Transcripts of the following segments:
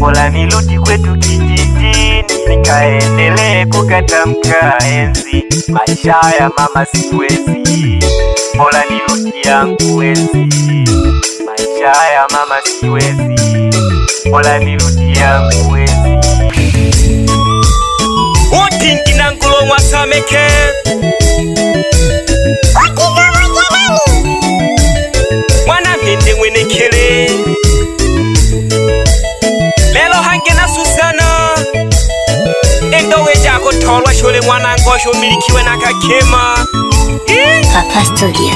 Bora nirudi kwetu kijijini, nikaendelee kukata mkaenzi. Maisha ya mama siwezi, bora nirudi yangu enzi. Maisha ya mama siwezi, bora nirudi yangu enzi. Otingi na ngulo mwasameke mwana mende mwenekele lelo hange na Susana endowe jako tolwa shole mwana ngosho milikiwe na kakema Papa Studio.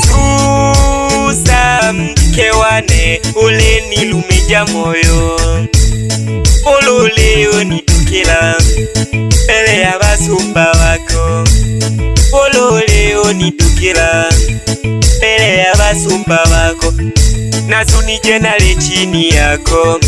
Susa mkewane ule nilumeja moyo olo leo nitukila mbele ya basumba wako olo leo nitukila mbele ya basumba wako nazuni jenale chini yako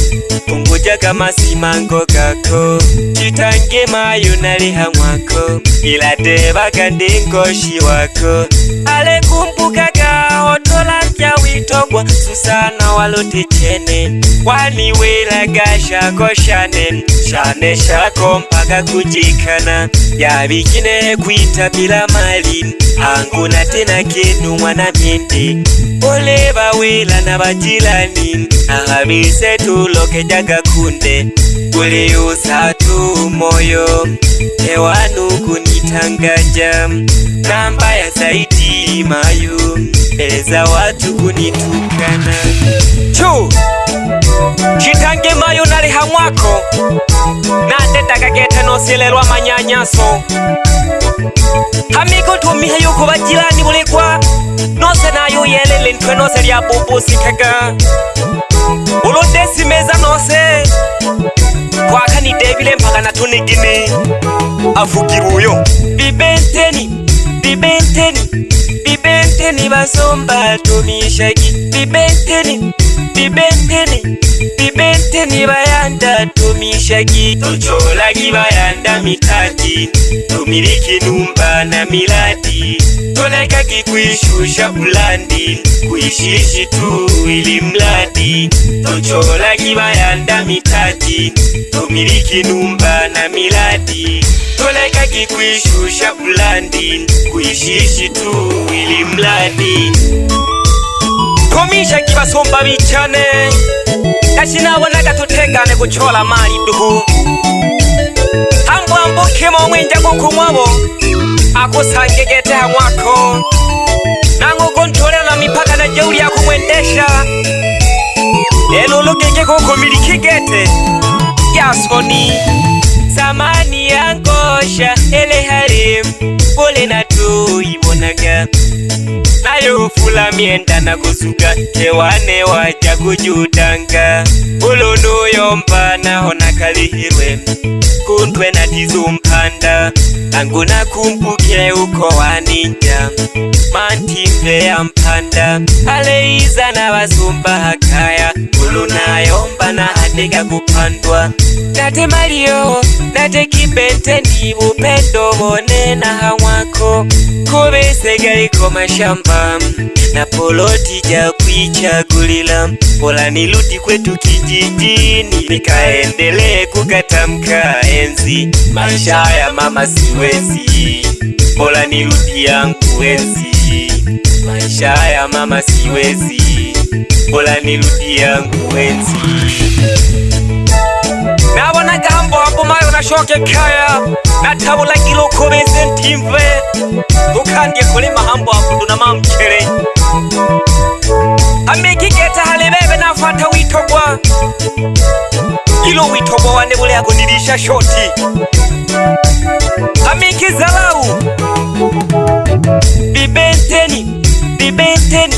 punguja kama simango kako chitange mayo nale hamwako ila deba kande ngoshi wako ale kumbukaga hotola kya witogwa Susana walote chene waniwela gasha koshane shane shako mpaka kujikana yabikine kuita bila mali angu na tena kenu mwana mende oleba wela na bajilani ahabise tuloke jaga kunde ule usatu moyo hewanu kunitangaja namba ya zaidi mayu eleza watu kunitukana chu chitange mayu nali hamwako nande takagete nosilelwa manyanyaso hamiko tumihe yuko bajilani bulikwa nose nayo yelele ntwe nose lya bubusi kaga ulodesi meza nose kwakani debile mpaka natunigini afukiruyo bibenteni bibenteni bibenteni basomba tumishagi bibenteni bibenteni bibenteni bayanda tumishagi tocholagi bayanda mitati tumiliki numba na miladi toleka kikuishusha bulandi kuishishi tu ili mladi tocholagi bayanda mitati tumiliki numba na miladi toleka kikuishusha bulandi kuishishi tu ili mladi komisha kibasomba bichane kashinabona tutegane kuchola mali duhu hambo ambuke mo mwenja kukumwabo akusangegete hamwako nango kontrola na mipaka na jeuri ya kumwendesha elologege koko milikigete yasoni zamani yangosha ele harim pole na tu ibonaga nayo fula mienda na kusuka kewane waja kujudanga ulono yomba na hona kalihirwe kundwe na tizumpanda angu na kumbuke uko waninja mantimbe ya mpanda aleiza na basumba hakaya uluna yomba na hadega kupandwa nate Mario nate kibenteni upendo bone na hamwako kubesega iko mashamba na poloti ja kuichagulila bora nirudi kwetu kijijini nikaendelee kukata mkaenzi. Maisha ya mama siwezi, bora nirudi yangu enzi. Maisha ya mama siwezi, bora nirudi yangu enzi. Nabona gambo hapo mayo na shoke kaya na tabula kilo kobeze ntimve tukandye kulima hambo hapo na mamkere amekigeta halebebe nafata witogwa ilo witogwa wane bule yako nilisha shoti amekizalau bibenteni bibenteni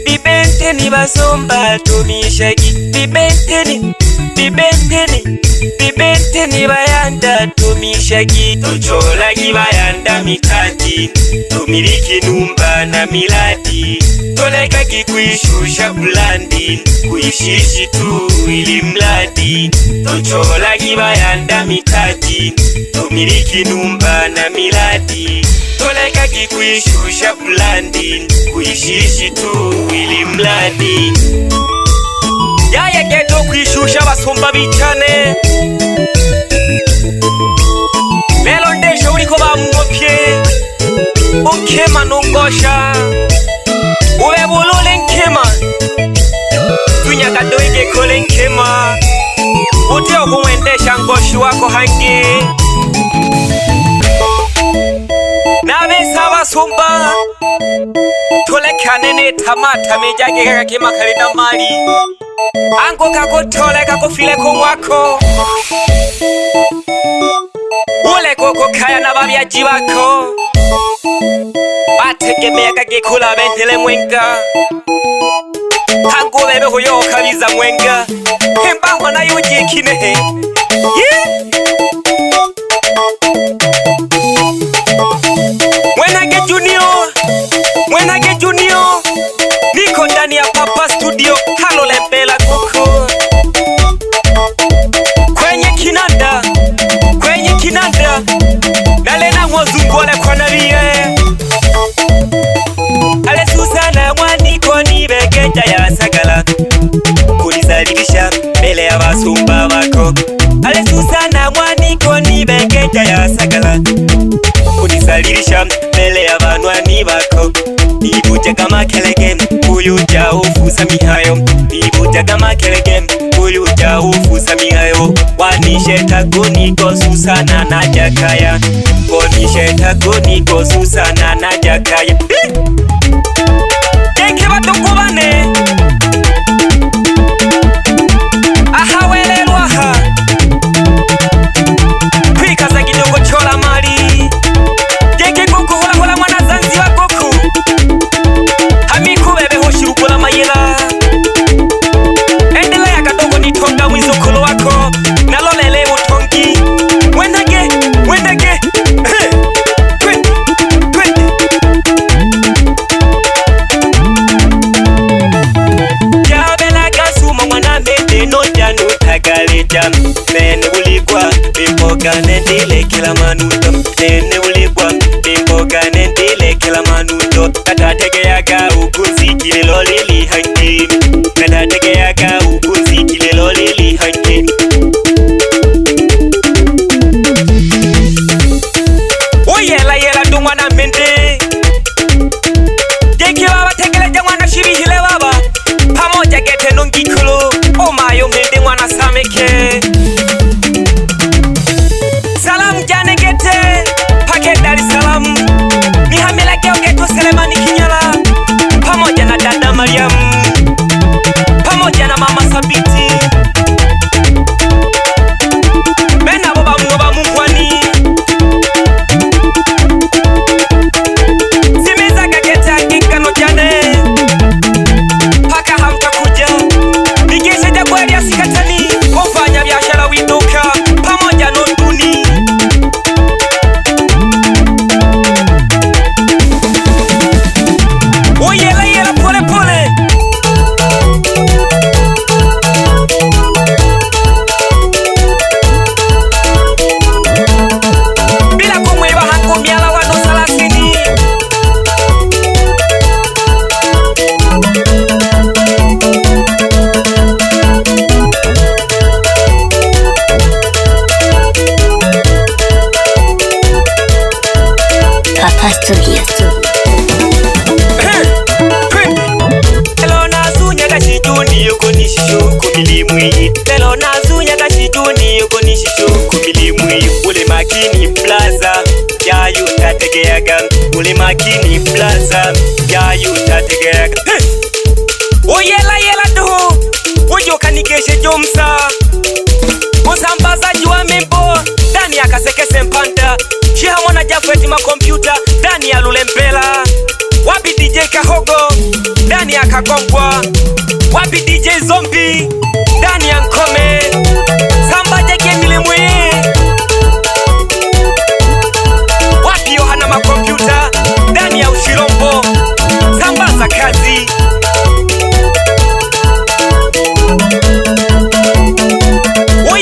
bibenteni basomba tumishagi bibenteni bibenteni bibenteni bayanda tumishagi tocholagi bayanda mikati tumiliki numba na miladi toleka kikuishusha bulandi kuishishi tu ili mladi tocholagi bayanda mikati tumiliki numba na miladi toleka kikuishusha bulandi kuishishi tu ili mladi yaya geto kwishusha abasumba bicane lelo ndesho uriko bamwopye unkema nungosha ube bulule nkema tunyakadoige kole nkema uteo kumwendesha ngoshi wako hangi nabesa abasumba tolekane netamata mejage kakakema kalina mali ango kakotole kakofile kumwako ule koko kaya na babyaji bako bategemea kagikula bentele mwenga hango bebe huyoka biza mwenga hembango na yujikinehe Mwenage Junior niko ndani ya Papa Studio halo lembela kuku kwenye kinanda nalena mwozungole kwa nabie ale Susana mwaniko nibegeja ya sagala kulizalilisha mbele ya basumba bako ale Susana mwaniko nibegeja ya sagala kulizalilisha mbele ya banwani bako ibujaga makelege kuyuja ufusa mihayo ibujaga makelege kuyuja ufusa mihayo wanisheta goniko Susana na Jakaya wanisheta goniko Susana na Jakaya Eke batokubane aha welelwa ha kwikaza kidogo chola mali Jeke kuku hula hula mwana Zanzibar kuku Hamiku bebe hoshirukula mayela Endela ya kadogo nitonga mwizukulu wako Nalolele utongi Wendage Jabela kasuma mwana mende no janu tagaleja Mene uligwa bimboga nendile kila manuto Mene uligwa bimboga nendile kila manuto Katategeaga ukunzi kilelo lili hangi Katategeaga ukunzi kilelo lili hangi Yela dumwana mende Jeki baba tegeleja mwana shirihile baba Pamoja gete nungikulu Omayo mende mwana sameke Salam jane gete Pake Dar es Salaam Ni hamila keo geto Selemani Kinyala Pamoja na dada Mariam Pamoja na mama Sabiti Bena baba mnoba mungwani Simiza kageta kikano jane Paka hamka kuja Nigeshe jagwari ya sikatani Kufanya biashara winduka Pamoja nonduni Yela pole pole Bila kumweba hangu miala wano salasini Papa Studio. Lelo nazunya kashijuni yuko nishishuku milimwi Lelo nazunya kashijuni yuko nishishuku milimwi Ule makini plaza ya yutategeaga Ule makini plaza ya yutategeaga Yela duhu Ujoka nikeshe jomsa Musambazaji wa membo Dani ya kasekese mpanda Shiha mwana Jafeti makompyuta Dani ya lulembela Wapi DJ Kahogo Dani ya Kagongwa Wapi DJ Zombi Dani ya Nkome Samba jeke milimwe Wapi Yohana makompyuta Dani ya Ushirombo Sambaza kazi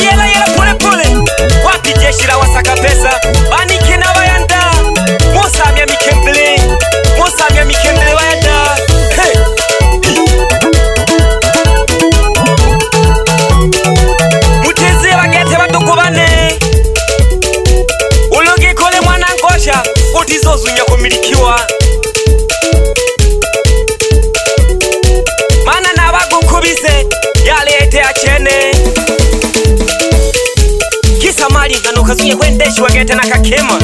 Yela pole pole Wapi jeshi la wasaka pesa Bani kina wayanda Musamia mikembele wayanda Hey shwagete na kakema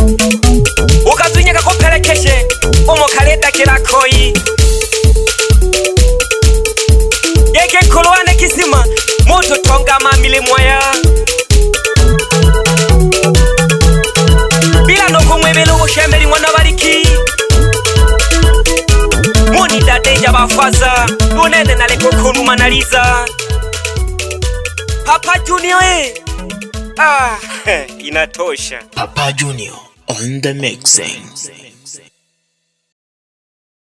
ukazunya kakopelekeshe umukaleta kila koi yeke kolwane kisima moto tonga mamile mwaya bila no kumwebelo ushembeli mwana bariki muni dadeja bafaza unene naleko kunu manaliza Papa Junior inatosha. Papa Junior on the mixing.